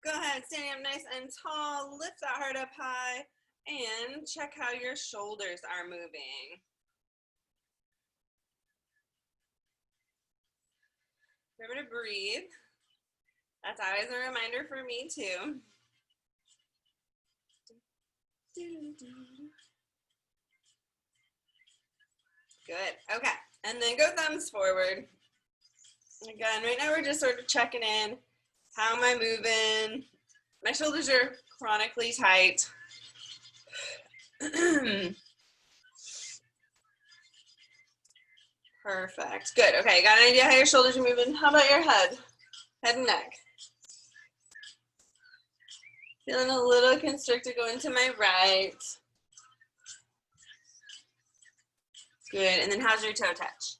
Go ahead, standing up nice and tall, lift that heart up high, and check how your shoulders are moving. Remember to breathe. That's always a reminder for me too. Good, okay. And then go thumbs forward. Again, right now we're just sort of checking in. How am I moving? My shoulders are chronically tight. Perfect, good, okay, got an idea how your shoulders are moving. How about your head? Head and neck. Feeling a little constricted going to my right. Good, and then how's your toe touch?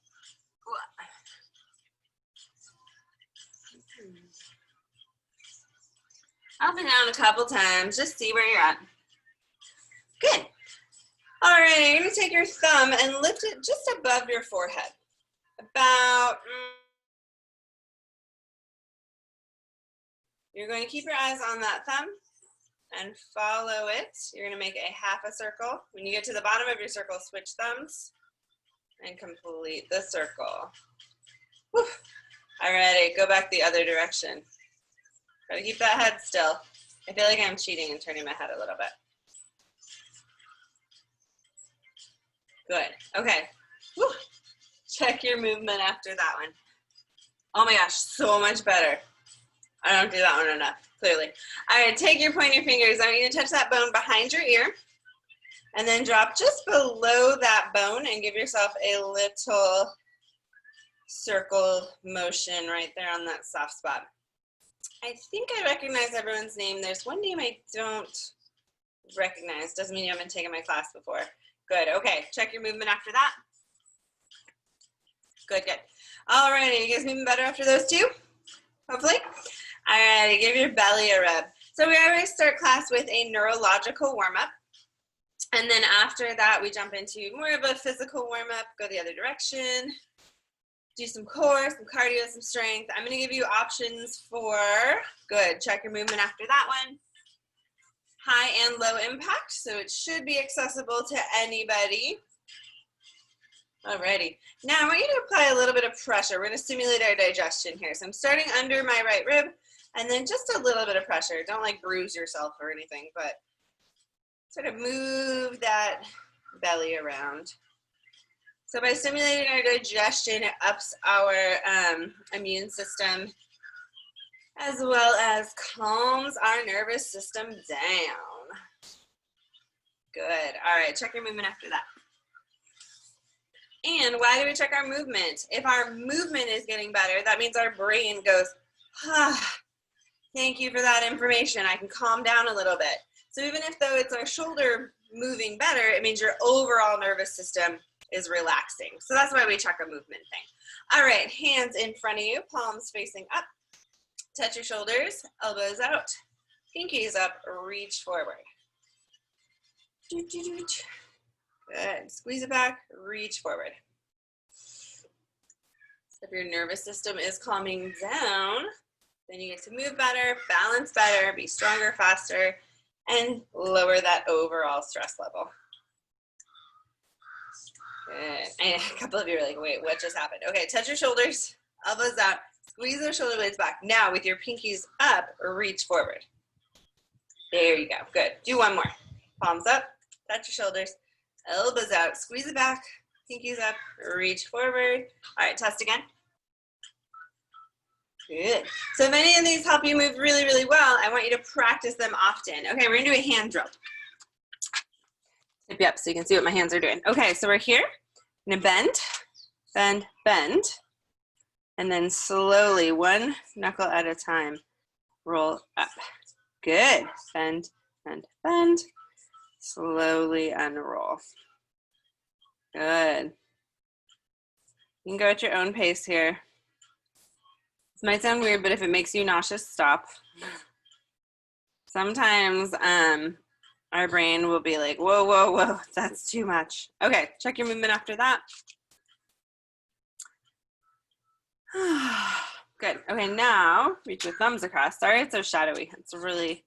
Up and down a couple times, just see where you're at. Good. All right, you're gonna take your thumb and lift it just above your forehead. About, you're going to keep your eyes on that thumb and follow it. You're gonna make a half a circle. When you get to the bottom of your circle, switch thumbs and complete the circle. Whew. All right, go back the other direction. Try to keep that head still. I feel like I'm cheating and turning my head a little bit. Good, okay. Whew. Check your movement after that one. Oh my gosh, so much better. I don't do that one enough, clearly. All right, take your pointer fingers. I want you to touch that bone behind your ear and then drop just below that bone and give yourself a little circle motion right there on that soft spot. I think I recognize everyone's name. There's one name I don't recognize. Doesn't mean you haven't taken my class before. Good, okay, check your movement after that. Good, good. All righty, you guys moving better after those two? Hopefully. All righty, give your belly a rub. So we always start class with a neurological warm-up. And then after that, we jump into more of a physical warm-up, go the other direction, do some core, some cardio, some strength. I'm gonna give you options for, good, check your movement after that one. High and low impact, so it should be accessible to anybody. Alrighty, now I want you to apply a little bit of pressure. We're gonna stimulate our digestion here. So I'm starting under my right rib, and then just a little bit of pressure. Don't like bruise yourself or anything, but sort of move that belly around. So by stimulating our digestion, it ups our immune system, as well as calms our nervous system down. Good, all right, check your movement after that. And why do we check our movement? If our movement is getting better, that means our brain goes, ah, thank you for that information. I can calm down a little bit. So even if though it's our shoulder moving better, it means your overall nervous system is relaxing. So that's why we check our movement thing. All right, hands in front of you, palms facing up. Touch your shoulders, elbows out, pinkies up, reach forward. Good, squeeze it back, reach forward. So if your nervous system is calming down, then you get to move better, balance better, be stronger, faster, and lower that overall stress level. Good. And a couple of you are like, wait, what just happened? Okay, touch your shoulders, elbows out, squeeze those shoulder blades back. Now with your pinkies up, reach forward. There you go, good. Do one more. Palms up, touch your shoulders, elbows out, squeeze it back, pinkies up, reach forward. All right, test again. Good. So if any of these help you move really, really well, I want you to practice them often. Okay, we're gonna do a hand drill. Tip you up so you can see what my hands are doing. Okay, so we're here. I'm gonna bend, bend, bend, and then slowly, one knuckle at a time, roll up. Good. Bend, bend, bend. Slowly unroll. Good. You can go at your own pace here. This might sound weird, but if it makes you nauseous, stop. Sometimes our brain will be like, whoa, whoa, whoa, that's too much. Okay, check your movement after that. Good. Okay, now reach your thumbs across. Sorry, it's so shadowy. It's really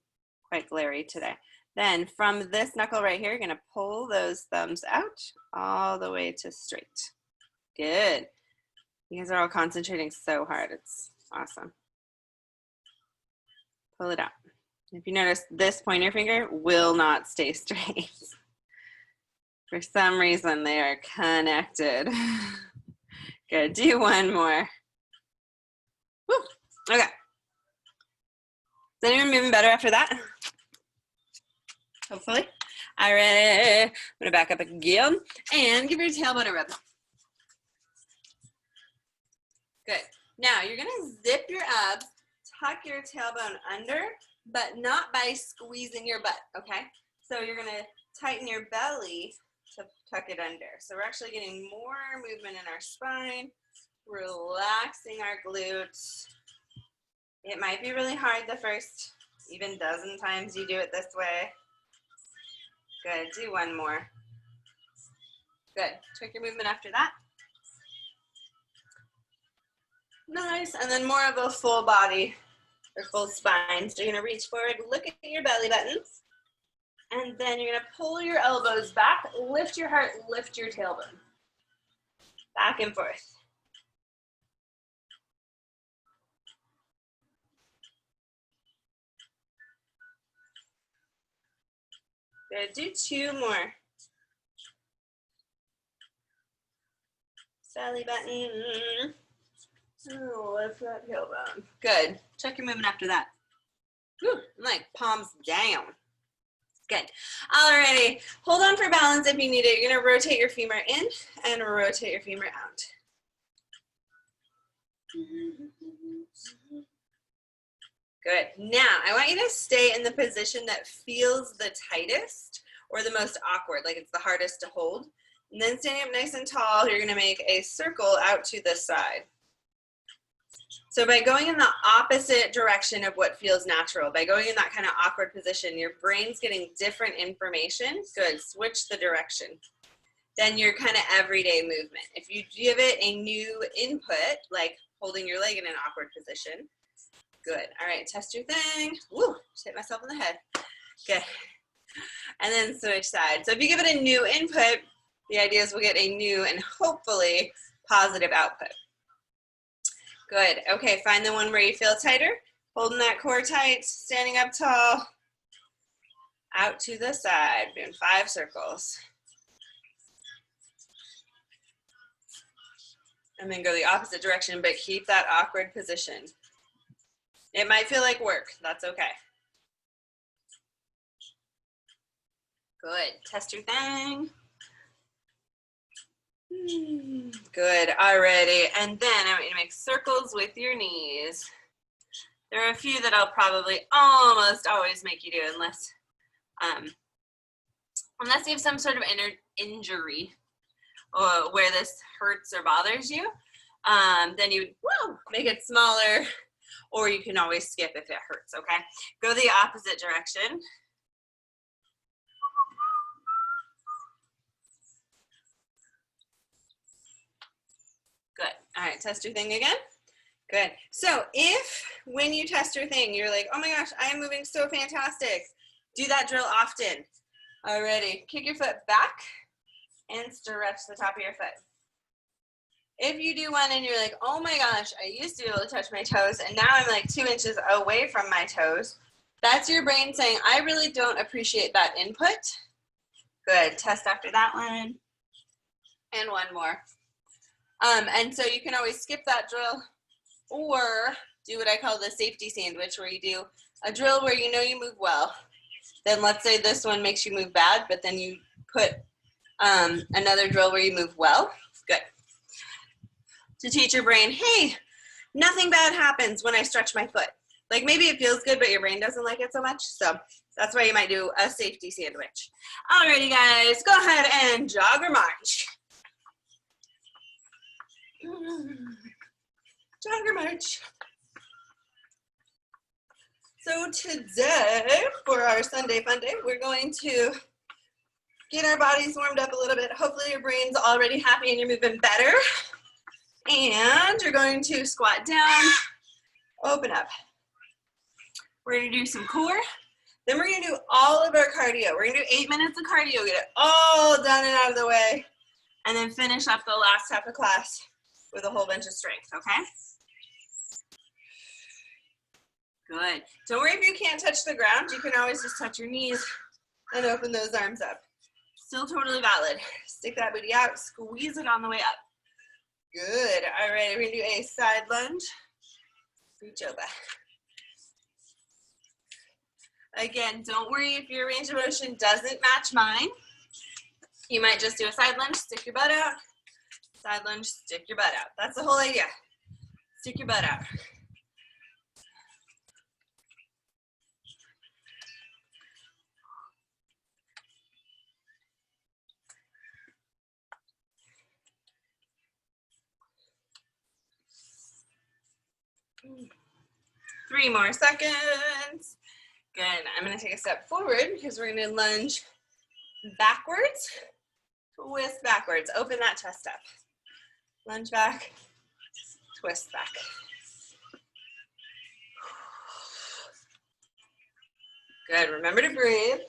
quite glary today. Then from this knuckle right here, you're gonna pull those thumbs out all the way to straight. Good. You guys are all concentrating so hard. It's awesome. Pull it out. If you notice, this pointer finger will not stay straight. For some reason, they are connected. Good. Do one more. Woo. Okay. Is anyone moving better after that? Hopefully. All right. I'm going to back up again and give your tailbone a rub. Good. Now, you're going to zip your abs, tuck your tailbone under, but not by squeezing your butt, okay? So you're going to tighten your belly to tuck it under. So we're actually getting more movement in our spine, relaxing our glutes. It might be really hard the first even dozen times you do it this way. Good, do one more. Good, check your movement after that. Nice, and then more of a full body or full spine. So you're gonna reach forward, look at your belly buttons, and then you're gonna pull your elbows back, lift your heart, lift your tailbone. Back and forth. Good, do two more. Belly button. Oh, lift that tailbone. Good. Check your movement after that. Whew, like palms down. Good. Alrighty. Hold on for balance if you need it. You're going to rotate your femur in and rotate your femur out. Good. Now, I want you to stay in the position that feels the tightest or the most awkward, like it's the hardest to hold. And then standing up nice and tall, you're going to make a circle out to the side. So by going in the opposite direction of what feels natural, by going in that kind of awkward position, your brain's getting different information. Good, switch the direction. Then your kind of everyday movement. If you give it a new input, like holding your leg in an awkward position, good. All right, test your thing. Woo, just hit myself in the head. Good. And then switch sides. So if you give it a new input, the idea is we'll get a new and hopefully positive output. Good. Okay, find the one where you feel tighter. Holding that core tight, standing up tall. Out to the side, doing 5 circles. And then go the opposite direction, but keep that awkward position. It might feel like work. That's okay. Good. Test your thing. Good, alrighty. And then I want you to make circles with your knees. There are a few that I'll probably almost always make you do unless you have some sort of injury where this hurts or bothers you. Then you make it smaller, or you can always skip if it hurts, okay? Go the opposite direction. Good. All right, test your thing again. Good. So if when you test your thing, you're like, oh my gosh, I am moving so fantastic, do that drill often. Alrighty, kick your foot back and stretch the top of your foot. If you do one and you're like, oh my gosh, I used to be able to touch my toes and now I'm like 2 inches away from my toes, that's your brain saying, I really don't appreciate that input. Good. Test after that one. And one more. And so you can always skip that drill or do what I call the safety sandwich, where you do a drill where you know you move well. Then let's say this one makes you move bad, but then you put another drill where you move well. Good. To teach your brain, hey, nothing bad happens when I stretch my foot. Like maybe it feels good, but your brain doesn't like it so much. So that's why you might do a safety sandwich. Alrighty guys, go ahead and jog or march. Jog or march. So today, for our Sunday fun day, we're going to get our bodies warmed up a little bit. Hopefully your brain's already happy and you're moving better. And you're going to squat down, Open up. We're gonna do some core. Then we're gonna do all of our cardio. We're gonna do 8 minutes of cardio, get it all done and out of the way, and then finish up the last half of class with a whole bunch of strength, okay? Good. Don't worry if you can't touch the ground. You can always just touch your knees and open those arms up. Still totally valid. Stick that booty out, squeeze it on the way up. Good. All right, we're gonna do a side lunge. Reach over. Again, don't worry if your range of motion doesn't match mine. You might just do a side lunge, stick your butt out. Side lunge, stick your butt out. That's the whole idea. Stick your butt out. Three more seconds. Good. I'm going to take a step forward because we're going to lunge backwards, twist backwards. Open that chest up. Lunge back, twist back. Good. Remember to breathe.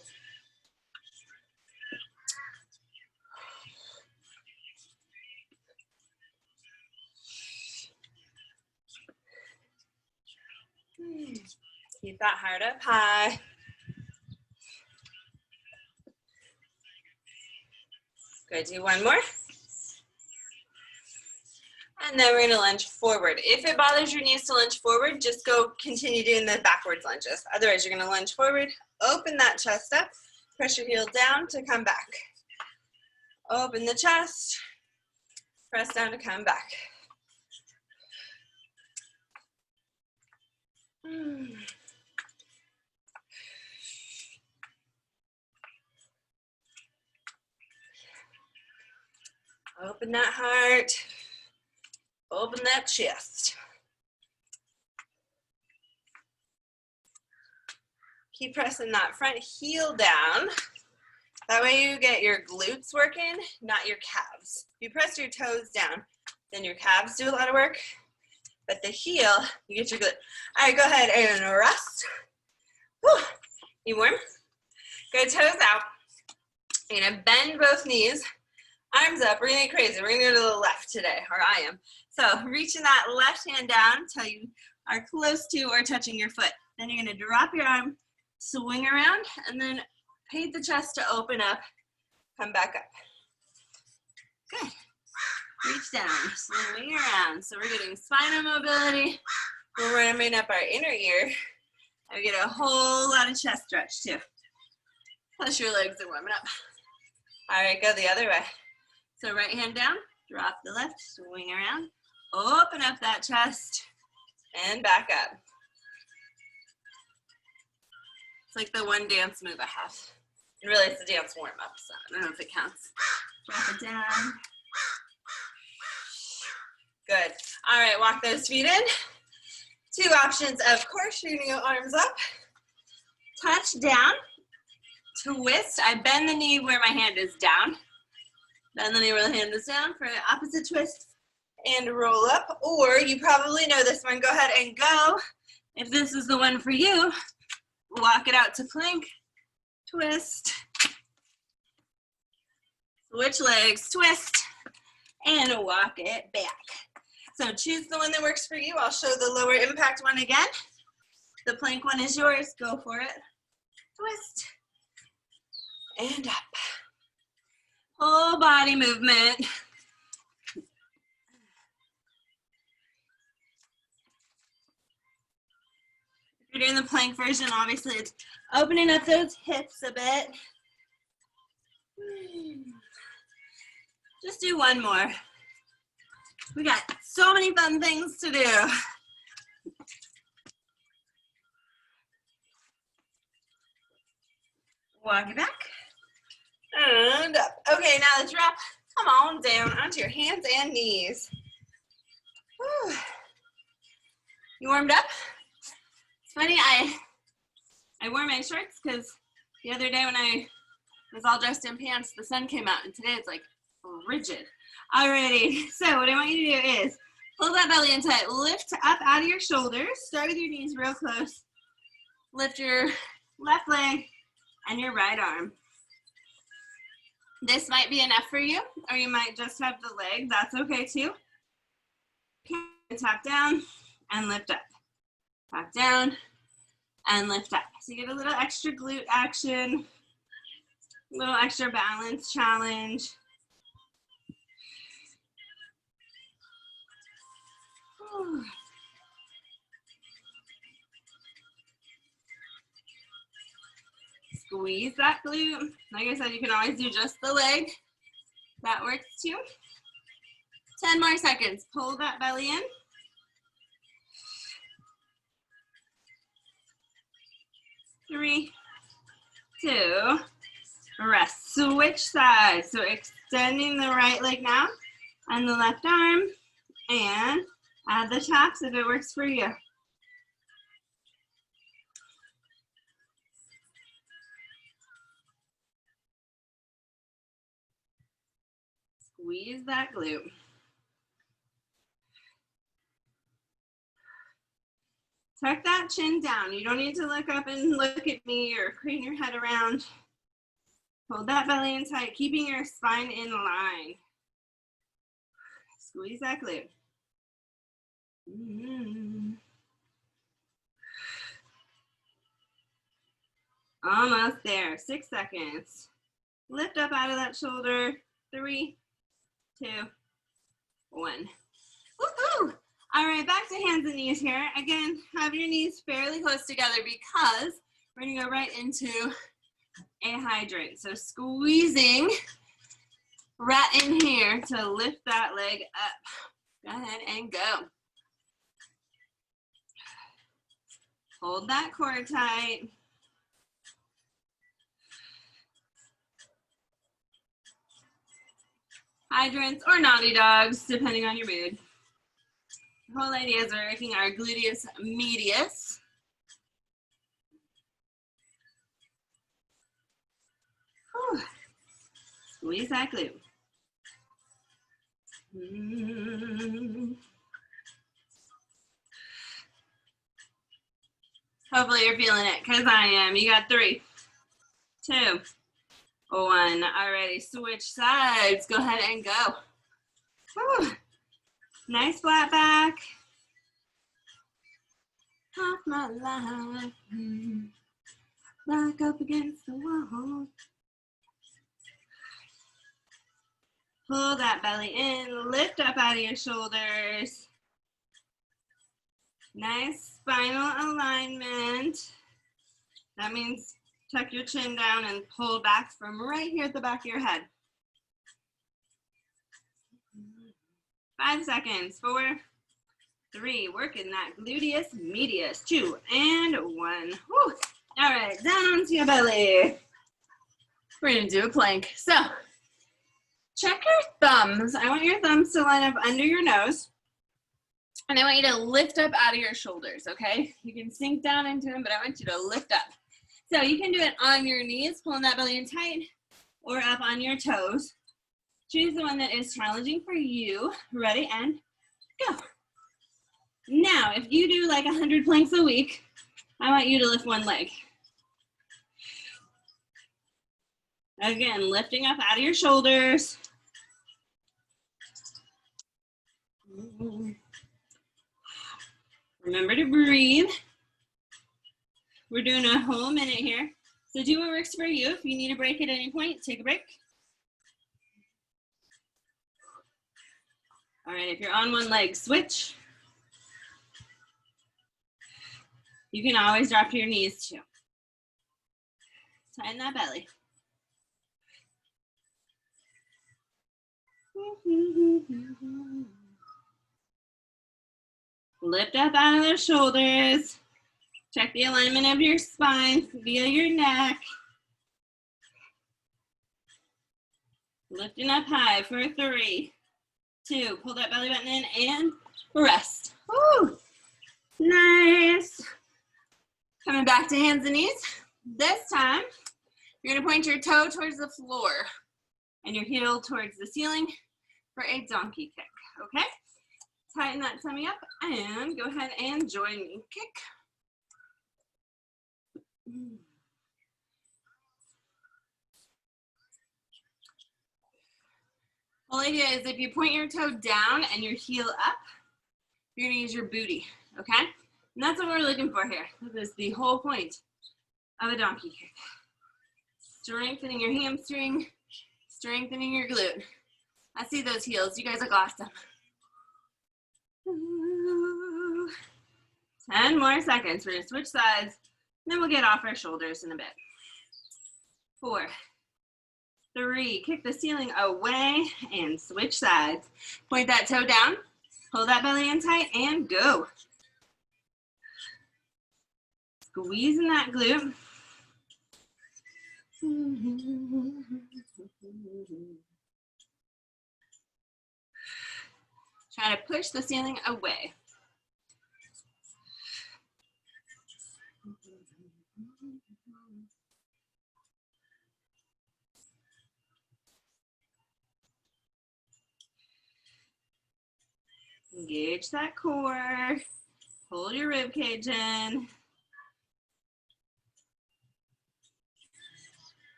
Keep that heart up high. Good, do one more. And then we're gonna lunge forward. If it bothers your knees to lunge forward, just go continue doing the backwards lunges. Otherwise, you're gonna lunge forward, open that chest up, press your heel down to come back. Open the chest, press down to come back. Open that heart, open that chest. Keep pressing that front heel down. That way you get your glutes working, not your calves. If you press your toes down, then your calves do a lot of work, but the heel, you get your glute. All right, go ahead and rest. Whew. You warm? Good, toes out. You're gonna bend both knees. Arms up, we're gonna get crazy. We're gonna go to the left today, or I am. So reaching that left hand down until you are close to or touching your foot. Then you're gonna drop your arm, swing around, and then paint the chest to open up, come back up. Good. Reach down, swing around. So we're getting spinal mobility. We're warming up our inner ear. And we get a whole lot of chest stretch too. Plus your legs are warming up. All right, go the other way. So right hand down, drop the left, swing around, open up that chest, and back up. It's like the one dance move I have. And really it's a dance warm up, so I don't know if it counts. Drop it down. Good. All right, walk those feet in. Two options, of course. You're gonna go arms up, touch down, twist. I bend the knee where my hand is down. Bend the knee where the hand is down for the opposite twist and roll up. Or you probably know this one. Go ahead and go. If this is the one for you, walk it out to plank, twist, switch legs, twist, and walk it back. So choose the one that works for you. I'll show the lower impact one again. The plank one is yours. Go for it. Twist and up. Whole body movement. If you're doing the plank version, obviously it's opening up those hips a bit. Just do one more. We got so many fun things to do. Walk it back. And up. Okay, now let's drop. Come on down onto your hands and knees. Whew. You warmed up? It's funny, I wore my shorts because the other day when I was all dressed in pants, the sun came out, and today it's like rigid. Alrighty, so what I want you to do is Pull that belly in tight. Lift up out of your shoulders. Start with your knees real close. Lift your left leg and your right arm. This might be enough for you, or you might just have the leg. That's okay too. Tap down and lift up. Tap down and lift up. So you get a little extra glute action, a little extra balance challenge. Whew. Squeeze that glute. Like I said, you can always do just the leg. That works too. 10 more seconds. Pull that belly in. 3, 2, rest. Switch sides. So extending the right leg now and the left arm, and add the taps if it works for you. Squeeze that glute. Tuck that chin down. You don't need to look up and look at me or crane your head around. Hold that belly in tight, keeping your spine in line. Squeeze that glute. Almost there. 6 seconds. Lift up out of that shoulder. 3, 2, 1. Woohoo! All right, back to hands and knees here. Again, have your knees fairly close together because we're gonna go right into a hydrant. So squeezing right in here to lift that leg up. Go ahead and go. Hold that core tight. Hydrants or naughty dogs, depending on your mood. The whole idea is we're working our gluteus medius. Whew. Squeeze that glute. Hopefully you're feeling it, because I am. You got 3, 2, 1. Alrighty, switch sides. Go ahead and go. Whew. Nice flat back. Half my life. Back up against the wall. Pull that belly in. Lift up out of your shoulders. Nice spinal alignment. That means tuck your chin down and pull back from right here at the back of your head. 5 seconds. 4, 3. Working that gluteus medius. 2 and 1. Whew. All right, down onto your belly. We're gonna do a plank. So check your thumbs. I want your thumbs to line up under your nose. And I want you to lift up out of your shoulders, okay? You can sink down into them, but I want you to lift up. So you can do it on your knees, pulling that belly in tight, or up on your toes. Choose the one that is challenging for you. Ready, and go. Now, if you do like 100 planks a week, I want you to lift one leg. Again, lifting up out of your shoulders. Remember to breathe. We're doing a whole minute here. So do what works for you. If you need a break at any point, take a break. All right, if you're on one leg, switch. You can always drop to your knees too. Tighten that belly. Lift up out of the shoulders. Check the alignment of your spine. Feel your neck. Lifting up high for 3, 2. Pull that belly button in and rest. Woo! Nice. Coming back to hands and knees. This time, you're gonna point your toe towards the floor and your heel towards the ceiling for a donkey kick, okay? Tighten that tummy up and go ahead and join me. Kick. The whole idea is if you point your toe down and your heel up, you're gonna use your booty, okay? And that's what we're looking for here. This is the whole point of a donkey kick. Strengthening your hamstring, strengthening your glute. I see those heels. You guys look awesome. 10 more seconds. We're gonna switch sides, then we'll get off our shoulders in a bit. 4, 3, kick the ceiling away and switch sides. Point that toe down, pull that belly in tight and go. Squeezing that glute. Try to push the ceiling away. Engage that core. Hold your rib cage in.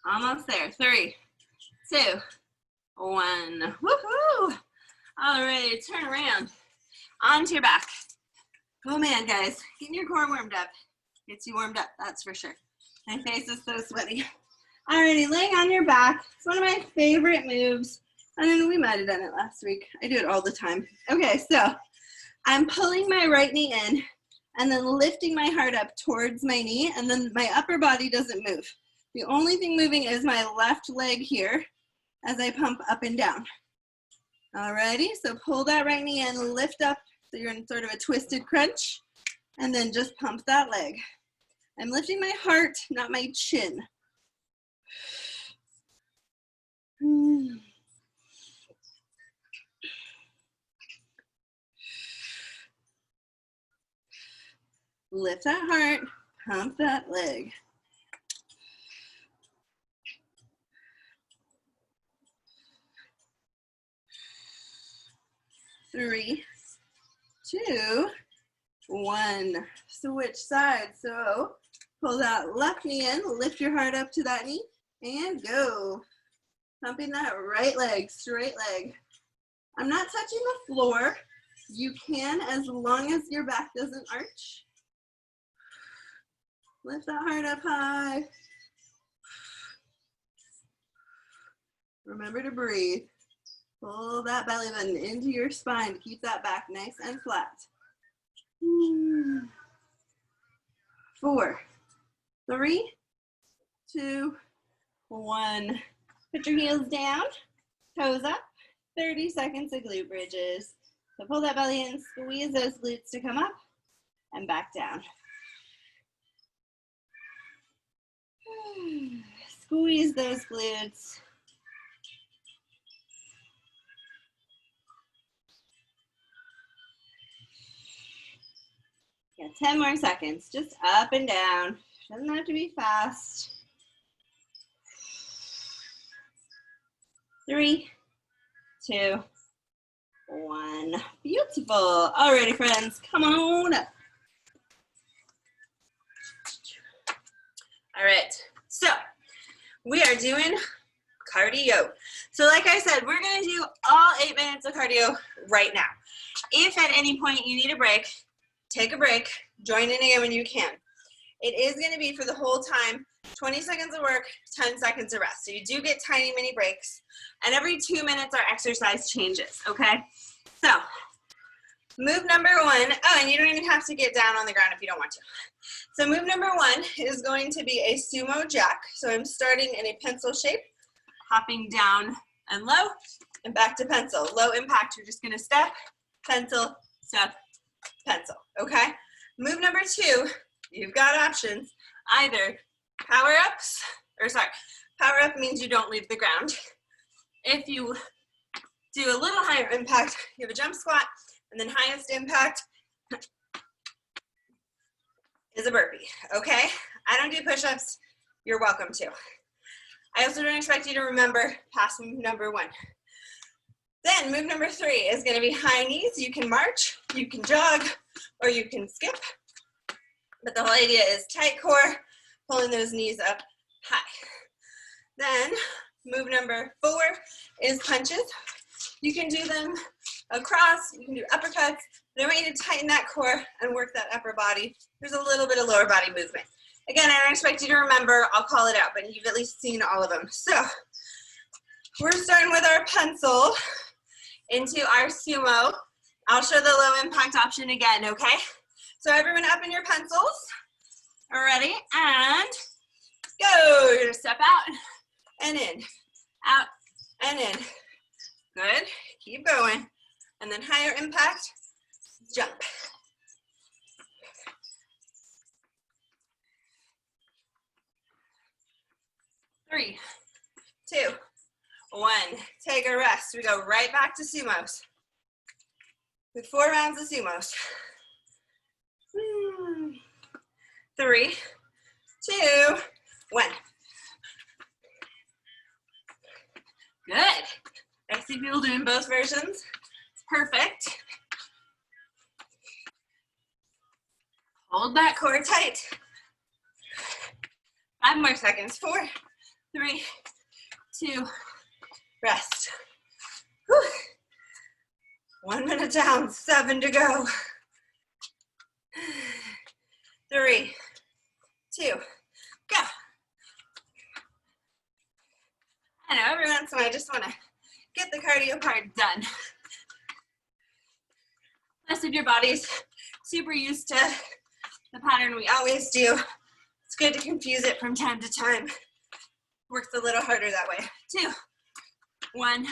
Almost there. 3, 2, 1. Woohoo! All right, turn around. Onto your back. Oh man, guys, getting your core warmed up. Gets you warmed up, that's for sure. My face is so sweaty. Alrighty, laying on your back. It's one of my favorite moves. And then we might have done it last week. I do it all the time. Okay, so I'm pulling my right knee in and then lifting my heart up towards my knee, and then my upper body doesn't move. The only thing moving is my left leg here as I pump up and down. Alrighty, so pull that right knee in, lift up, so you're in sort of a twisted crunch, and then just pump that leg. I'm lifting my heart, not my chin. Lift that heart, pump that leg. 3, 2, 1. Switch sides. So pull that left knee in, lift your heart up to that knee, and go. Pumping that right leg, straight leg. I'm not touching the floor. You can, as long as your back doesn't arch. Lift that heart up high. Remember to breathe. Pull that belly button into your spine to keep that back nice and flat. 4, 3, 2, 1. Put your heels down, toes up. 30 seconds of glute bridges. So pull that belly in, squeeze those glutes to come up and back down. Squeeze those glutes. Yeah, 10 more seconds, just up and down. Doesn't have to be fast. 3, 2, 1. Beautiful. Alrighty, friends, come on up. All right, so we are doing cardio. So like I said, we're gonna do all 8 minutes of cardio right now. If at any point you need a break, take a break, join in again when you can. It is gonna be for the whole time, 20 seconds of work, 10 seconds of rest. So you do get tiny mini breaks, and every 2 minutes our exercise changes, okay? So move number 1, oh, and you don't even have to get down on the ground if you don't want to. So move number 1 is going to be a sumo jack. So I'm starting in a pencil shape, hopping down and low, and back to pencil. Low impact, you're just gonna step, pencil, step, pencil, okay? Move number 2, you've got options. Either power ups, power up means you don't leave the ground. If you do a little higher impact, you have a jump squat, and then highest impact is a burpee, okay? I don't do push-ups, you're welcome to. I also don't expect you to remember past move number 1. Then move number 3 is going to be high knees. You can march, you can jog, or you can skip. But the whole idea is tight core, pulling those knees up high. Then move number 4 is punches. You can do them across, you can do uppercuts. But I want you to tighten that core and work that upper body. There's a little bit of lower body movement. Again, I don't expect you to remember, I'll call it out, but you've at least seen all of them. So we're starting with our pencil into our sumo. I'll show the low impact option again, okay? So everyone up in your pencils. Ready? And go. You're gonna step out and in, out and in. Good, keep going. And then higher impact, jump. Three, 2, 1. Take a rest. We go right back to sumos. With 4 rounds of sumos. 3, 2, 1. Good. I see people doing both versions. It's perfect. Hold that core tight. 5 more seconds. 4, 3, 2, rest. Whew. 1 minute down, 7 to go. 3, 2, go. I know every once in a while I just want to get the cardio part done. Plus, if your body's super used to the pattern we always do, it's good to confuse it from time to time. Works a little harder that way. 2, 1,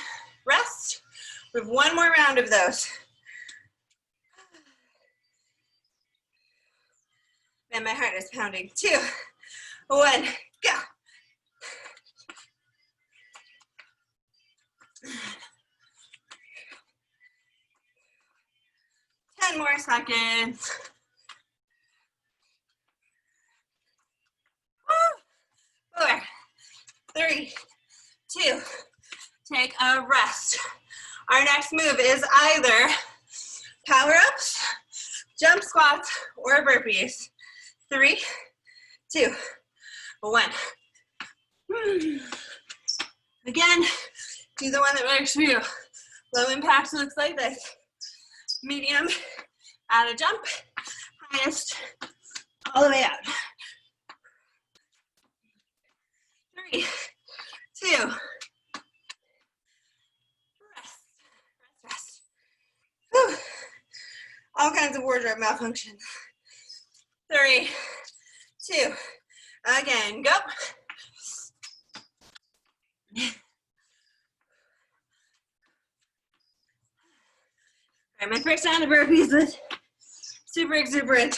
rest. We have 1 more round of those. And my heart is pounding. 2, 1, go. 10 more seconds. 4, 3, 2, take a rest. Our next move is either power ups, jump squats, or burpees. 3, 2, 1. Again, do the one that works for you. Low impact looks like this. Medium, add a jump. Highest, all the way out. 3, 2, rest, rest. Whew. All kinds of wardrobe malfunctions. 3, 2, again, go. All right, my first round of burpees was super exuberant.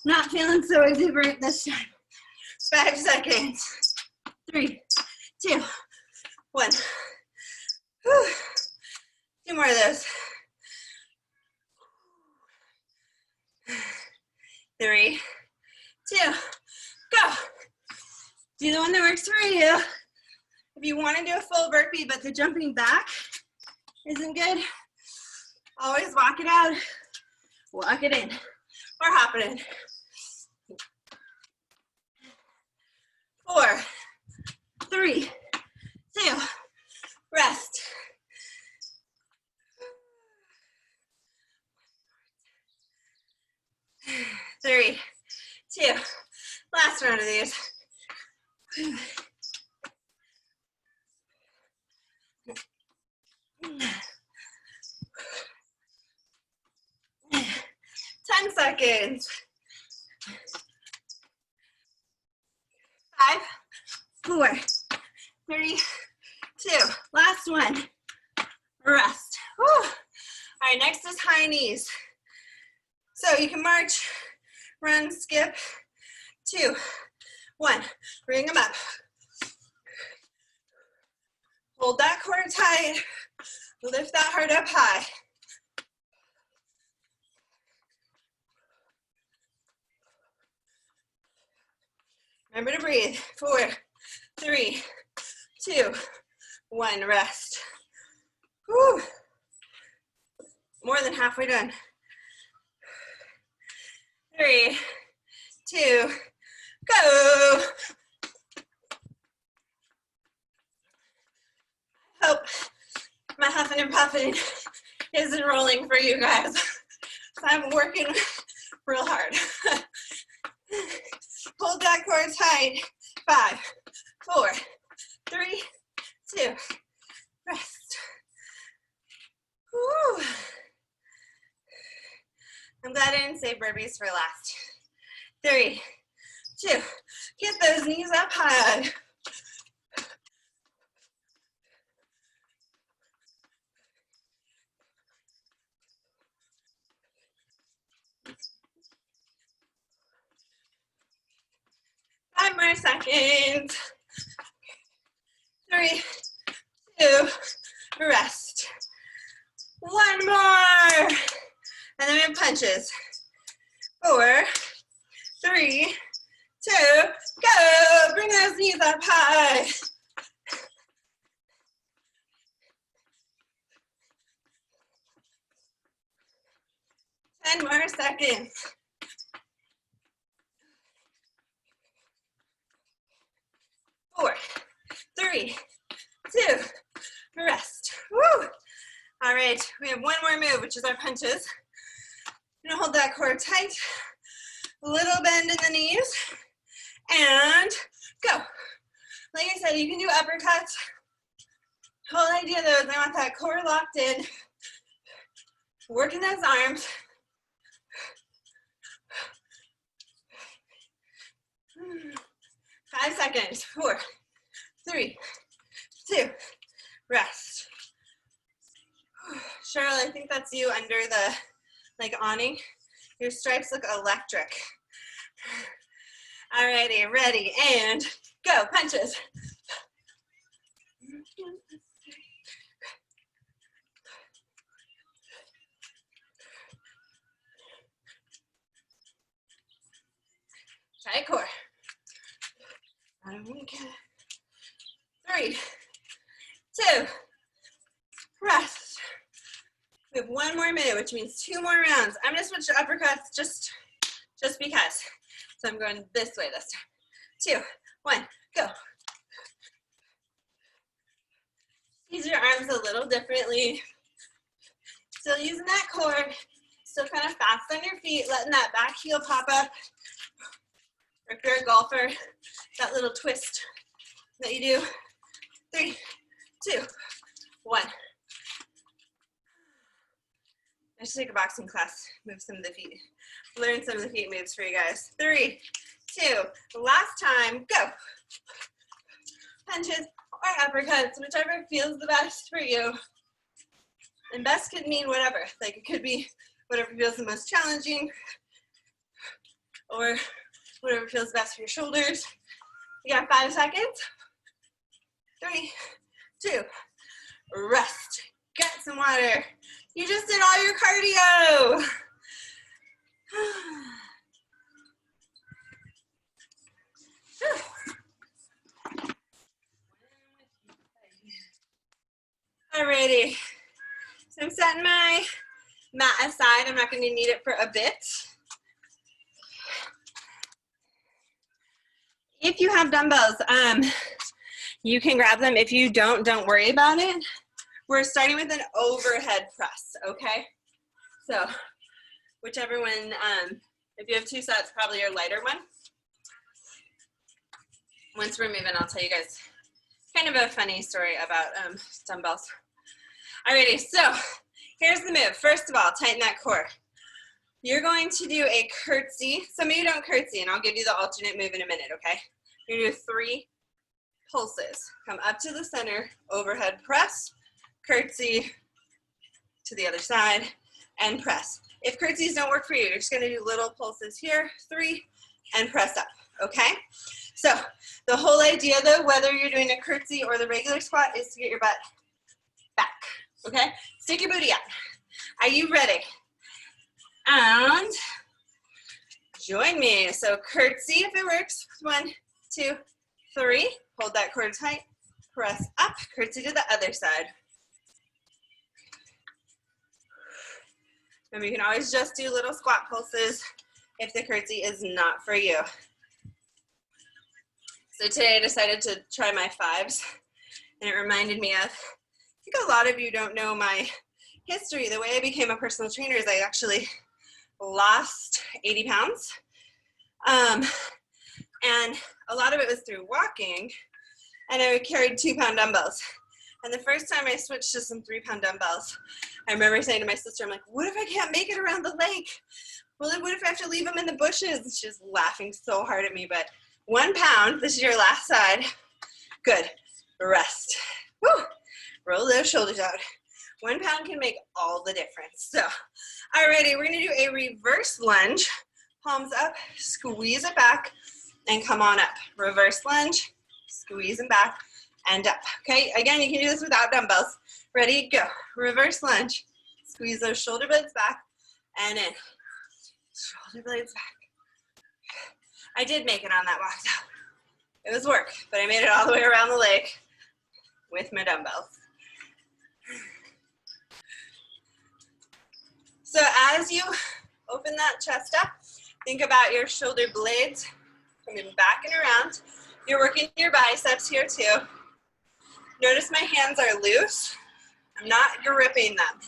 Not feeling so exuberant this time. 5 seconds. 3, 2, 1. Whew. 2 more of those. 3, 2, go. Do the one that works for you. If you want to do a full burpee, but the jumping back isn't good, always walk it out, walk it in, or hop it in. 4, 3, 2, rest. 3, 2, last round of these. 10 seconds. 5, 4, 3, 2, last one. Rest. Whew. All right, next is high knees. So you can march, run, skip. 2, 1, bring them up. Hold that core tight. Lift that heart up high. Remember to breathe. 4, 3, 2, 1, rest. Whew. More than halfway done. 3, 2, go. Hope my huffing and puffing isn't rolling for you guys. I'm working real hard. Hold that core tight. 5, 4, 3, 2, rest. Whew. I'm glad I didn't save burpees for last. 3, 2, get those knees up high. Five more seconds. 3, 2, rest. One more. And then we have punches. 4, 3, 2, go. Bring those knees up high. Ten more seconds. 4, 3, 2, rest. Woo. All right, we have one more move, which is our punches. I'm gonna hold that core tight, little bend in the knees, and go. Like I said, you can do uppercuts. The whole idea though is I want that core locked in, working those arms. Five seconds. 4, 3, 2, rest. Cheryl, I think that's you under the awning. Your stripes look electric. Alrighty, ready, and go. Punches. Tight core. I don't want to get 3, 2, rest. We have one more minute, which means 2 more rounds. I'm gonna switch to uppercuts just because. So I'm going this way this time. 2, 1, go. Use your arms a little differently. Still using that core. Still kind of fast on your feet, letting that back heel pop up. Or if you're a golfer, that little twist that you do. 3, 2, 1. I should take a boxing class, move some of the feet, learn some of the feet moves for you guys. 3, 2, last time, go. Punches or uppercuts, whichever feels the best for you. And best could mean whatever. Like it could be whatever feels the most challenging or whatever feels best for your shoulders. You got 5 seconds. 3, 2, rest. Get some water. You just did all your cardio. Alrighty. So I'm setting my mat aside. I'm not going to need it for a bit. If you have dumbbells, you can grab them. If you don't worry about it. We're starting with an overhead press, okay? So whichever one, if you have 2 sets, probably your lighter one. Once we're moving, I'll tell you guys kind of a funny story about dumbbells. Alrighty, so here's the move. First of all, tighten that core. You're going to do a curtsy. Some of you don't curtsy, and I'll give you the alternate move in a minute, okay? You're gonna do 3 pulses. Come up to the center, overhead press, curtsy to the other side, and press. If curtsies don't work for you, you're just gonna do little pulses here, 3, and press up, okay? So the whole idea though, whether you're doing a curtsy or the regular squat, is to get your butt back, okay? Stick your booty out. Are you ready? And join me. So curtsy if it works. 1, 2, 3. Hold that core tight. Press up. Curtsy to the other side. Remember, you can always just do little squat pulses if the curtsy is not for you. So today I decided to try my fives, and it reminded me of, I think a lot of you don't know my history. The way I became a personal trainer is I actually lost 80 pounds. And a lot of it was through walking, and I carried 2-pound dumbbells. And the first time I switched to some 3-pound dumbbells, I remember saying to my sister, I'm like, what if I can't make it around the lake? Well, then what if I have to leave them in the bushes? And she's laughing so hard at me, but 1 pound, this is your last side. Good, rest. Woo. Roll those shoulders out. 1 pound can make all the difference. So, alrighty, we're gonna do a reverse lunge. Palms up, squeeze it back, and come on up. Reverse lunge, squeeze them back, and up. Okay, again, you can do this without dumbbells. Ready, go. Reverse lunge. Squeeze those shoulder blades back, and in. Shoulder blades back. I did make it on that walk, though. It was work, but I made it all the way around the lake with my dumbbells. So as you open that chest up, think about your shoulder blades coming back and around. You're working your biceps here too. Notice my hands are loose. I'm not gripping them.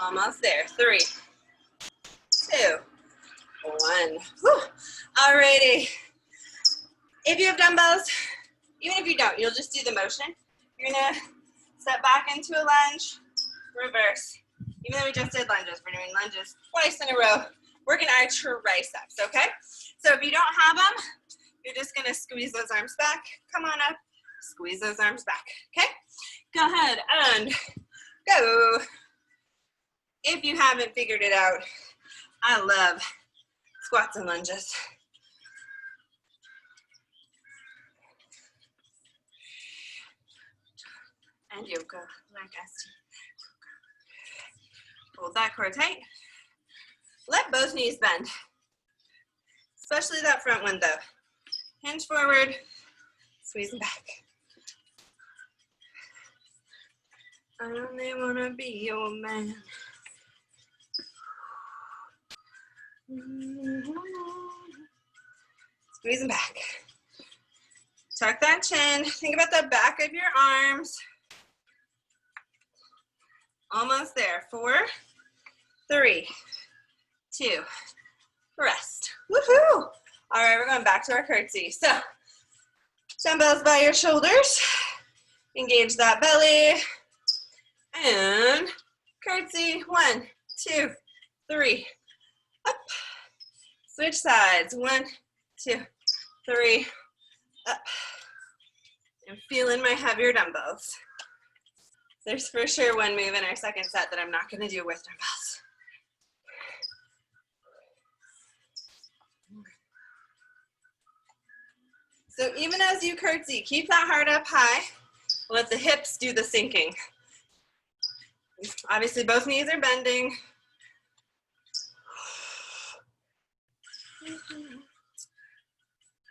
Almost there. 3, 2, 1. Whew. Alrighty. If you have dumbbells, even if you don't, you'll just do the motion. You're gonna step back into a lunge, reverse. Even though we just did lunges, we're doing lunges twice in a row, working our triceps, okay? So if you don't have them, you're just gonna squeeze those arms back, come on up, squeeze those arms back, okay? Go ahead and go. If you haven't figured it out, I love squats and lunges. And yoga, like ST. Hold that core tight. Let both knees bend, especially that front one though. Hinge forward, squeeze them back. I only wanna be your man. Squeeze them back. Tuck that chin. Think about the back of your arms. Almost there. 4, 3, 2, rest. Woohoo! All right, we're going back to our curtsy. So, dumbbells by your shoulders. Engage that belly. And curtsy. 1, 2, 3. Up. Switch sides. 1, 2, 3. Up. I'm feeling my heavier dumbbells. There's for sure one move in our second set that I'm not going to do with dumbbells. So even as you curtsy, keep that heart up high. Let the hips do the sinking. Obviously, both knees are bending.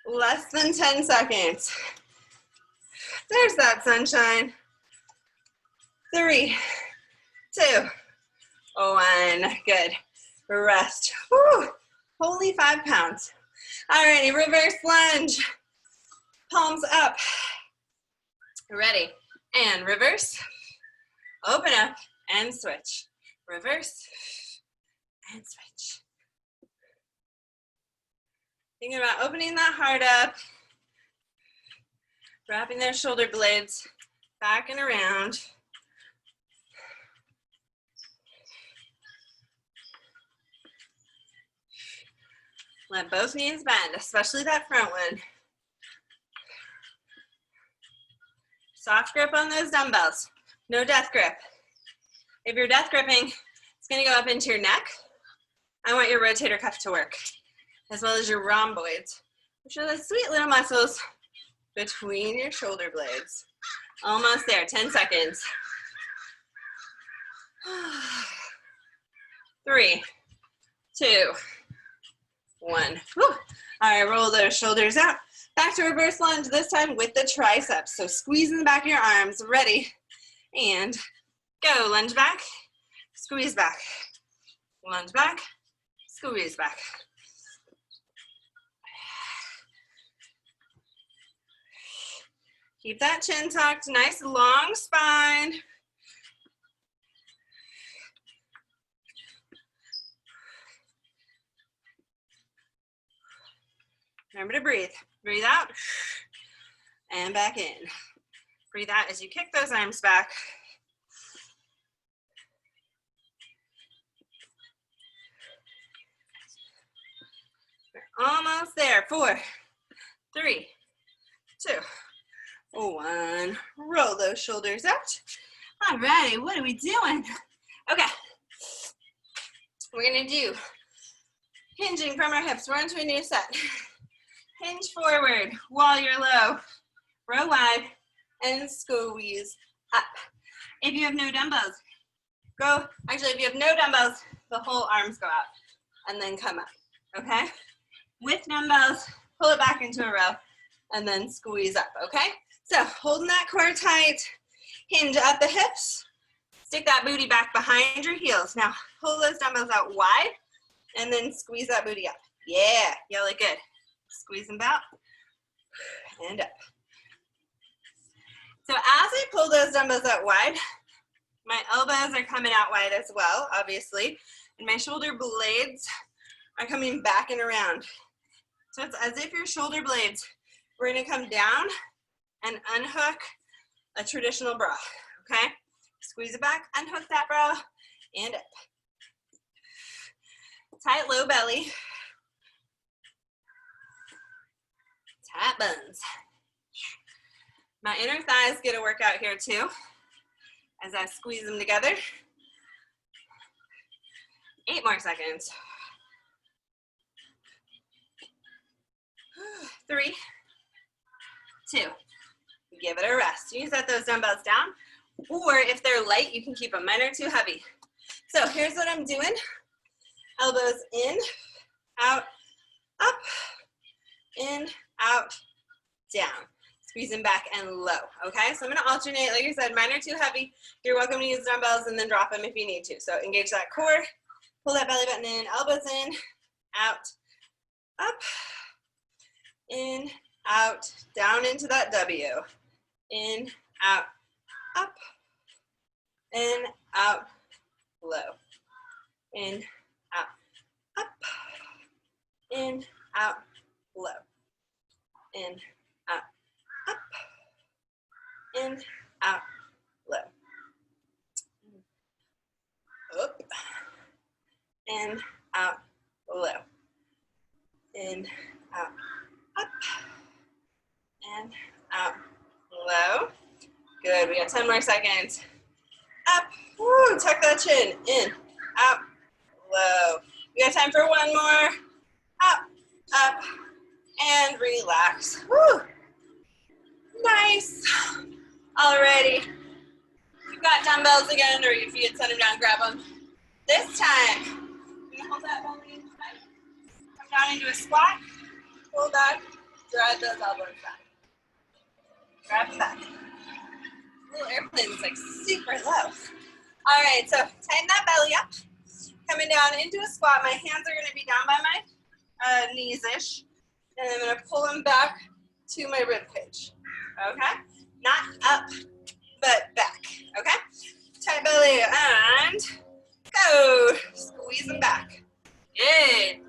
Less than 10 seconds. There's that sunshine. 3, 2, 1. Good. Rest. Whew. Holy 5 pounds. Alrighty, reverse lunge. Palms up. Ready. And reverse. Open up and switch. Reverse and switch. Thinking about opening that heart up. Wrapping those shoulder blades back and around. Let both knees bend, especially that front one. Soft grip on those dumbbells. No death grip. If you're death gripping, it's gonna go up into your neck. I want your rotator cuff to work, as well as your rhomboids, which are the sweet little muscles between your shoulder blades. Almost there, 10 seconds. 3, 2, 1. Whew. All right, roll those shoulders out. Back to reverse lunge, this time with the triceps. So squeeze in the back of your arms, ready, and go. Lunge back, squeeze back, lunge back, squeeze back. Keep that chin tucked, nice long spine. Remember to breathe. Breathe out and back in. Breathe out as you kick those arms back. We're almost there. 4, 3, 2, 1. Roll those shoulders out. All righty, what are we doing? Okay. We're gonna do hinging from our hips. We're into a new set. Hinge forward while you're low. Row wide and squeeze up. If you have no dumbbells, go. Actually, if you have no dumbbells, the whole arms go out and then come up. Okay? With dumbbells, pull it back into a row and then squeeze up. Okay? So holding that core tight, hinge at the hips. Stick that booty back behind your heels. Now pull those dumbbells out wide and then squeeze that booty up. Yeah, you look good. Squeeze them out and up. So as I pull those dumbbells out wide, my elbows are coming out wide as well, obviously, and my shoulder blades are coming back and around. So it's as if your shoulder blades were going to come down and unhook a traditional bra, okay? Squeeze it back, unhook that bra, and up. Tight low belly. Tight buns. My inner thighs get a workout here too, as I squeeze them together. 8 more seconds. 3, 2. Give it a rest. You can set those dumbbells down, or if they're light, you can keep them. Mine are too heavy. So here's what I'm doing. Elbows in, out, up, in, out, down. Squeezing back and low, okay? So I'm gonna alternate, like I said, mine are too heavy. You're welcome to use dumbbells and then drop them if you need to. So engage that core, pull that belly button in, elbows in, out, up, in, out, down into that W. In, out, up, in, out, low. In, out, up, in, out, low. In, out, up, in, out, low. Up, in, out, low. In, out, up, and out, low. Good, we got 10 more seconds. Up, woo, tuck that chin, in, out, low. We got time for one more. Up, and relax. Woo. Nice. Alrighty. You've got dumbbells again, or if you had set them down, grab them. This time, you're gonna hold that belly in tight. Come down into a squat. Pull back. Drive those elbows back. Grab them back. Little airplane's like super low. All right, so tighten that belly up. Coming down into a squat. My hands are gonna be down by my knees-ish. And I'm gonna pull them back to my rib cage. Okay? Not up, but back. Okay? Tight belly and go. Squeeze them back. Good.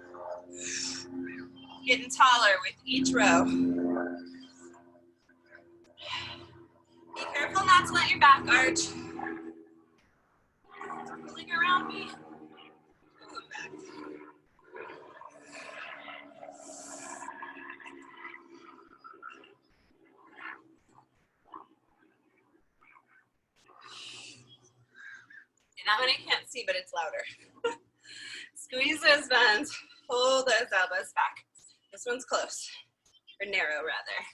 Getting taller with each row. Be careful not to let your back arch. Pulling around me. Pull them back. And that one I can't see, but it's louder. Squeeze those buns. Pull those elbows back. This one's close, or narrow rather.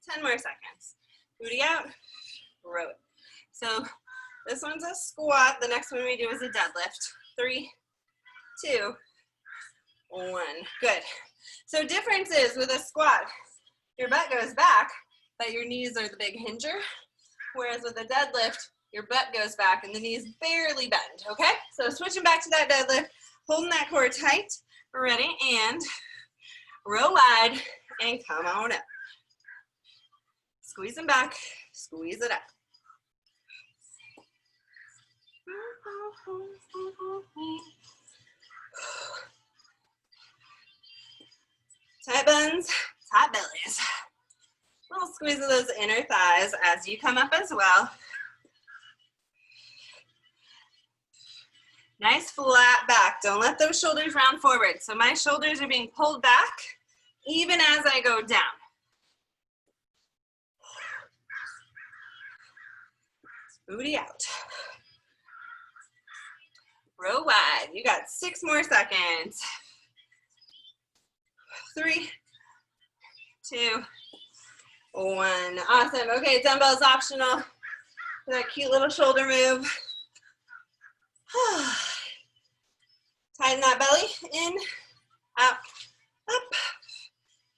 10 more seconds. Booty out, row it. So this one's a squat. The next one we do is a deadlift. 3, 2, 1. Good. So difference is with a squat, your butt goes back, but your knees are the big hinger. Whereas with a deadlift, your butt goes back and the knees barely bend, okay? So switching back to that deadlift, holding that core tight, ready, and roll wide, and come on up. Squeeze them back, squeeze it up. Tight buns, tight bellies. Little squeeze of those inner thighs as you come up as well. Nice flat back. Don't let those shoulders round forward. So my shoulders are being pulled back even as I go down. Booty out. Row wide. You got 6 more seconds. 3, 2, 1. Awesome. Okay, dumbbells optional for that cute little shoulder move. Tighten that belly. In, out, up,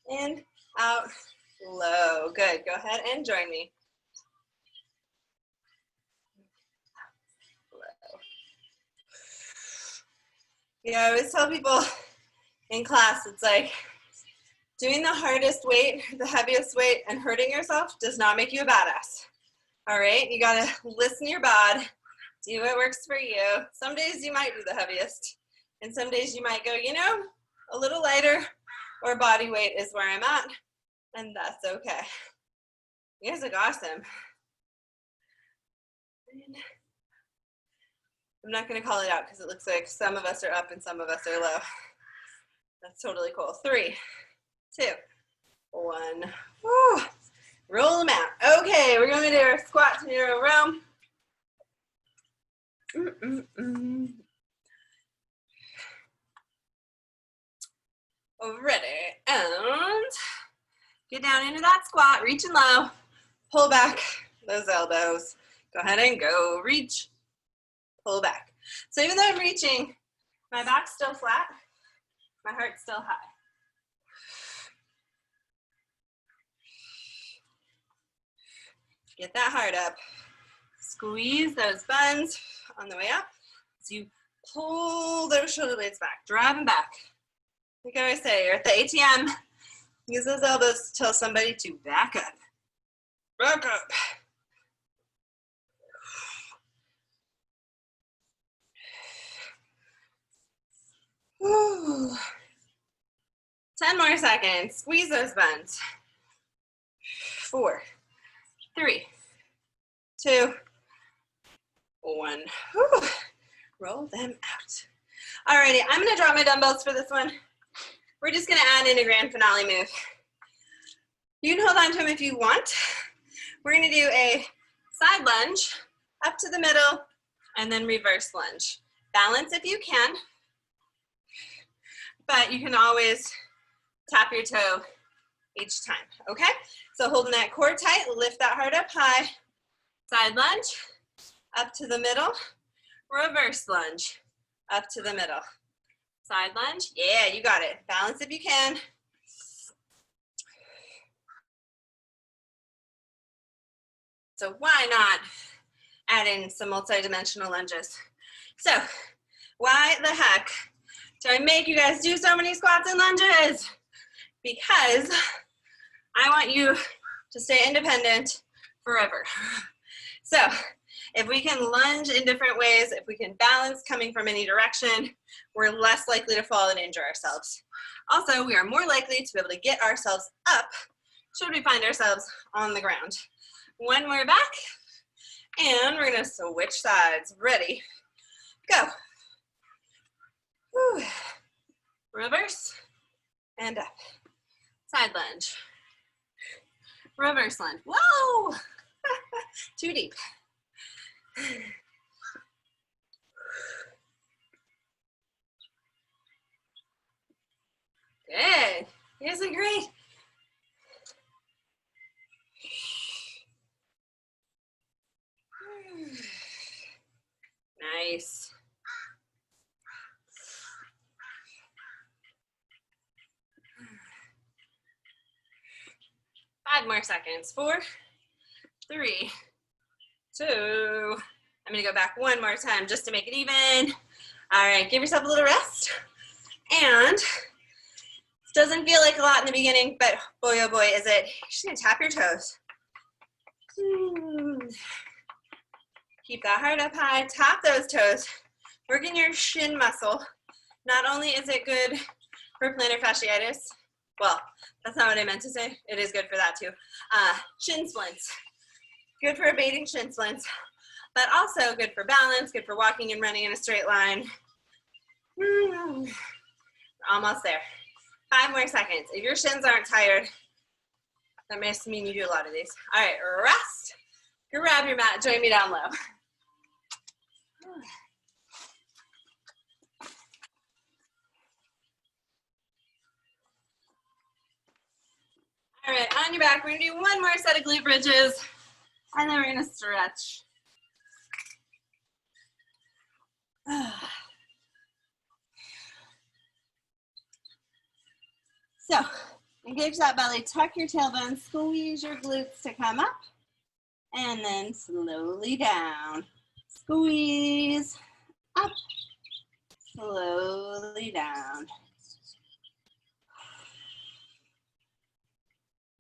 in, out, low. Good. Go ahead and join me. You know, I always tell people in class, it's like doing the hardest weight, the heaviest weight, and hurting yourself does not make you a badass. All right? You got to listen to your bod, do what works for you. Some days you might do the heaviest, and some days you might go, you know, a little lighter or body weight is where I'm at, and that's okay. You guys look awesome. I'm not going to call it out because it looks like some of us are up and some of us are low. That's totally cool. 3, 2, 1. Woo. Roll them out. Okay, we're going to do our squat to neuro row. Ready, and get down into that squat, reaching low, pull back those elbows. Go ahead and go, reach, pull back. So even though I'm reaching, my back's still flat, my heart's still high. Get that heart up. Squeeze those buns on the way up. So you pull those shoulder blades back, drive them back. Like I always say, you're at the ATM, use those elbows to tell somebody to back up. Back up. Whew. 10 more seconds. Squeeze those buns. 4, 3, 2, 1. Whew. Roll them out. Alrighty, I'm gonna drop my dumbbells for this one. We're just gonna add in a grand finale move. You can hold on to them if you want. We're gonna do a side lunge, up to the middle, and then reverse lunge. Balance if you can, but you can always tap your toe each time, okay? So holding that core tight, lift that heart up high, side lunge, up to the middle, reverse lunge, up to the middle. Side lunge, yeah, you got it. Balance if you can. So why not add in some multi-dimensional lunges? So why the heck do I make you guys do so many squats and lunges? Because I want you to stay independent forever. So if we can lunge in different ways, if we can balance coming from any direction, we're less likely to fall and injure ourselves. Also, we are more likely to be able to get ourselves up should we find ourselves on the ground. When we're back, and we're gonna switch sides. Ready, go. Whew. Reverse, and up. Side lunge. Reverse lunge. Whoa! Too deep. Good. You guys are great. Nice. 5 more seconds. 4, 3, 2. I'm gonna go back one more time just to make it even. All right, give yourself a little rest. And it doesn't feel like a lot in the beginning, but boy, oh boy, is it. You're just gonna tap your toes. Keep that heart up high, tap those toes. Working your shin muscle. Not only is it good for plantar fasciitis, well, that's not what I meant to say. It is good for that too. Shin splints. Good for abating shin splints, but also good for balance, good for walking and running in a straight line. We're almost there. 5 more seconds. If your shins aren't tired, that must mean you do a lot of these. All right, rest. Grab your mat, join me down low. All right, on your back, we're gonna do one more set of glute bridges, and then we're gonna stretch. So, engage that belly, tuck your tailbone, squeeze your glutes to come up, and then slowly down. Squeeze, up, slowly down.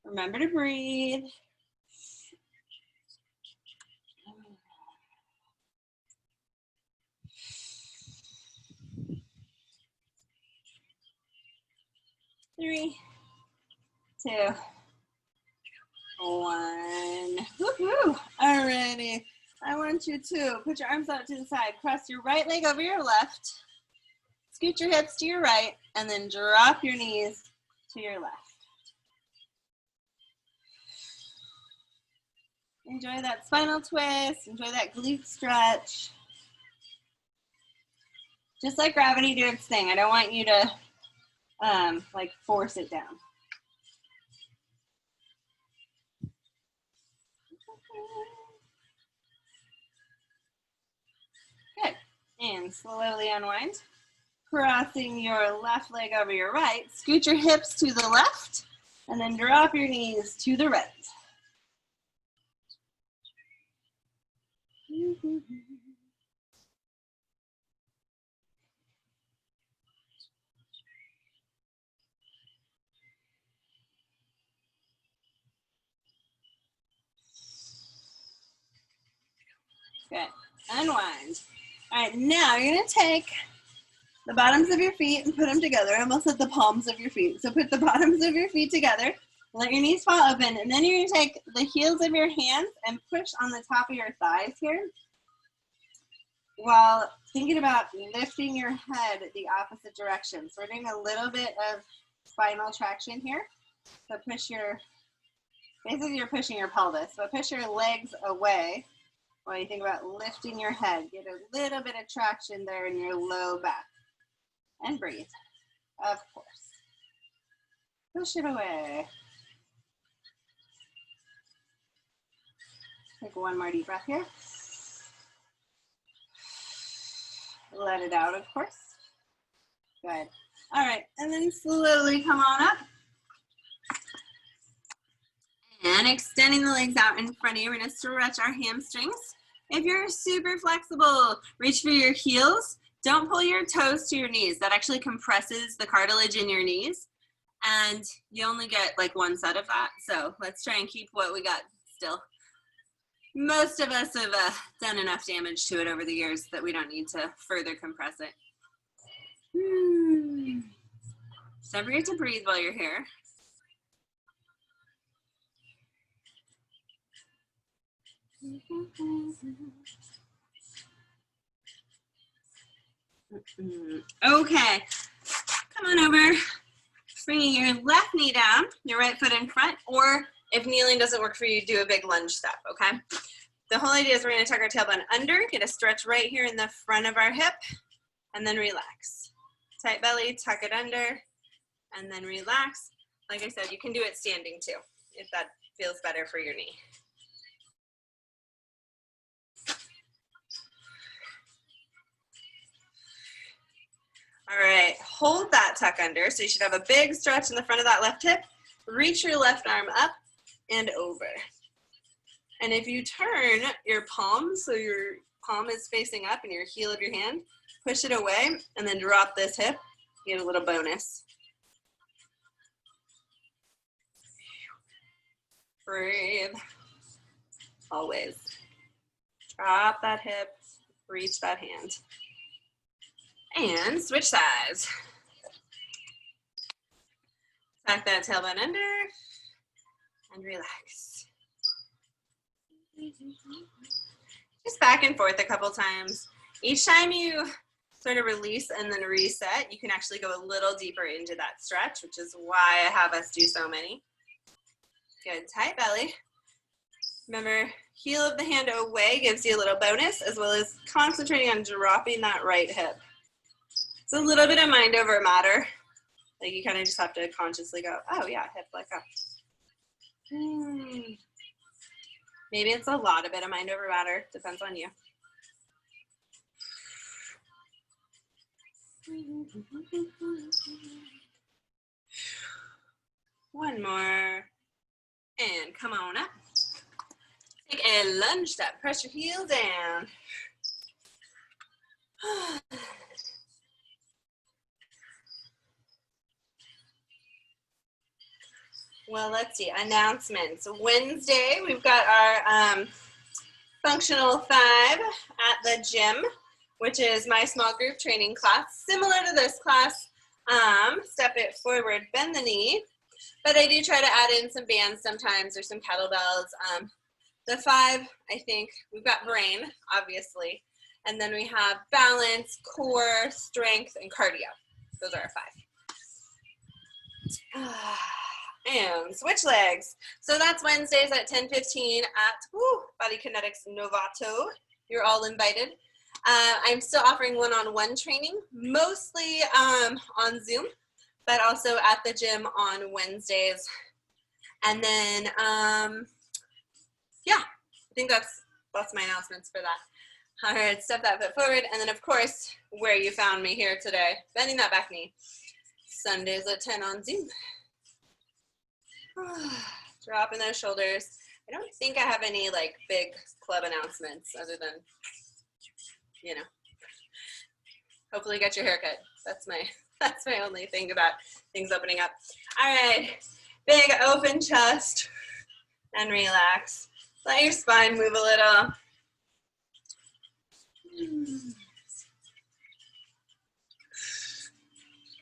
Remember to breathe. Three, 2, 1. Woohoo! Alrighty. I want you to put your arms out to the side. Cross your right leg over your left. Scoot your hips to your right, and then drop your knees to your left. Enjoy that spinal twist. Enjoy that glute stretch. Just let gravity do its thing. I don't want you to like force it down. Good. And slowly unwind. Crossing your left leg over your right. Scoot your hips to the left, and then drop your knees to the right. Good. Unwind. All right, now you're going to take the bottoms of your feet and put them together. I almost said the palms of your feet. So put the bottoms of your feet together. Let your knees fall open. And then you're going to take the heels of your hands and push on the top of your thighs here, while thinking about lifting your head the opposite direction. So we're doing a little bit of spinal traction here. So basically you're pushing your pelvis, but push your legs away while you think about lifting your head. Get a little bit of traction there in your low back. And breathe, of course. Push it away. Take one more deep breath here. Let it out, of course. Good. All right, and then slowly come on up. And extending the legs out in front of you, we're gonna stretch our hamstrings. If you're super flexible, reach for your heels. Don't pull your toes to your knees. That actually compresses the cartilage in your knees. And you only get like one set of that. So let's try and keep what we got still. Most of us have done enough damage to it over the years that we don't need to further compress it. Just don't forget to breathe while you're here. Okay, come on over. Bringing your left knee down, your right foot in front, or if kneeling doesn't work for you, do a big lunge step, okay? The whole idea is we're gonna tuck our tailbone under, get a stretch right here in the front of our hip, and then relax. Tight belly, tuck it under, and then relax. Like I said, you can do it standing too, if that feels better for your knee. All right, hold that tuck under. So you should have a big stretch in the front of that left hip. Reach your left arm up and over. And if you turn your palm, so your palm is facing up and your heel of your hand, push it away and then drop this hip, you get a little bonus. Breathe. Always. Drop that hip, reach that hand. And switch sides. Tuck that tailbone under and relax. Just back and forth a couple times. Each time you sort of release and then reset, you can actually go a little deeper into that stretch, which is why I have us do so many. Good, tight belly. Remember, heel of the hand away gives you a little bonus, as well as concentrating on dropping that right hip. It's a little bit of mind over matter. Like you kind of just have to consciously go, oh yeah, hip like that. Maybe it's a lot of bit of mind over matter. Depends on you. One more. And come on up. Take a lunge step. Press your heel down. Well, let's see. Announcements. Wednesday, we've got our Functional 5 at the gym, which is my small group training class. Similar to this class, step it forward, bend the knee. But I do try to add in some bands sometimes or some kettlebells. The 5, I think, we've got brain, obviously. And then we have balance, core, strength, and cardio. Those are our 5. And switch legs. So that's Wednesdays at 10:15 at Body Kinetics Novato. You're all invited. I'm still offering one-on-one training, mostly on Zoom, but also at the gym on Wednesdays. And then, yeah, I think that's my announcements for that. All right, step that foot forward. And then, of course, where you found me here today, bending that back knee. Sundays at 10 on Zoom. Dropping those shoulders. I don't think I have any like big club announcements other than, you know, hopefully get your haircut. That's my only thing about things opening up. All right, big open chest and relax. Let your spine move a little.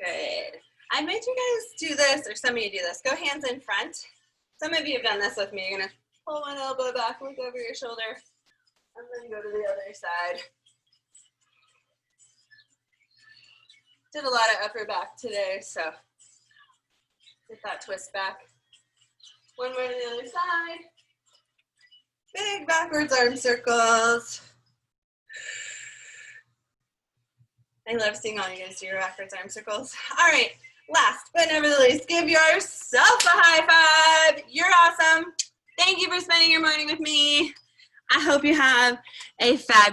Good. I made you guys do this, or some of you do this. Go hands in front. Some of you have done this with me. You're going to pull one elbow back, look over your shoulder, and then go to the other side. Did a lot of upper back today, so get that twist back. One more to the other side. Big backwards arm circles. I love seeing all you guys do your backwards arm circles. All right. Last but never the least, give yourself a high five. You're awesome. Thank you for spending your morning with me. I hope you have a fabulous